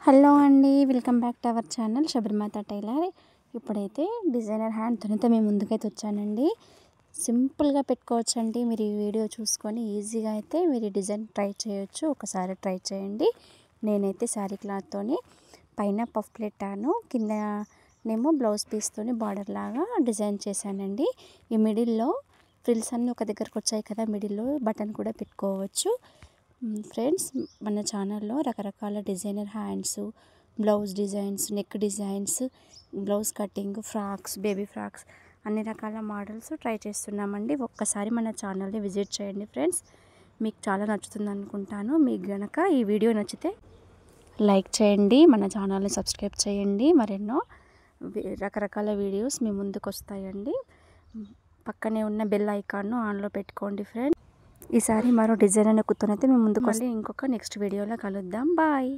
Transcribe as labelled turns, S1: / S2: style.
S1: Hello అండి, welcome back to our channel Sabarimata tailor. ఇప్పుడైతే designer హ్యాండ్తోనైతే మేము ముందుకైతే వచ్చానండి. సింపుల్గా పెట్టుకోవచ్చండి. మీరు ఈ వీడియో చూసుకొని ఈజీగా అయితే మీరు డిజైన్ ట్రై చేయొచ్చు. ఒకసారి ట్రై చేయండి. నేనైతే శారీ క్లాత్తోని పైన పఫ్ పెట్టాను, కిందనేమో బ్లౌజ్ పీస్తోని బార్డర్ లాగా డిజైన్ చేశానండి. ఈ మిడిల్లో ఫ్రిల్స్ అన్నీ ఒక దగ్గరకు వచ్చాయి కదా, మిడిల్లో బటన్ కూడా పెట్టుకోవచ్చు. ఫ్రెండ్స్, మన ఛానల్లో రకరకాల designer hands, blouse designs, neck designs, blouse cutting, frocks, baby frocks, అన్ని రకాల మోడల్స్ ట్రై చేస్తున్నామండి. ఒక్కసారి మన ఛానల్ని విజిట్ చేయండి ఫ్రెండ్స్. మీకు చాలా నచ్చుతుంది అనుకుంటాను. మీకు గనక ఈ వీడియో నచ్చితే లైక్ చేయండి, మన ఛానల్ని సబ్స్క్రైబ్ చేయండి. మరెన్నో రకరకాల వీడియోస్ మీ ముందుకు వస్తాయండి. పక్కనే ఉన్న బెల్ ఐకాన్ను ఆన్లో పెట్టుకోండి ఫ్రెండ్స్. ఈసారి మరో డిజైనర్ కుత్తనైతే మేము ముందుకు వస్తే ఇంకొక నెక్స్ట్ వీడియోలో కలుద్దాం. బాయ్.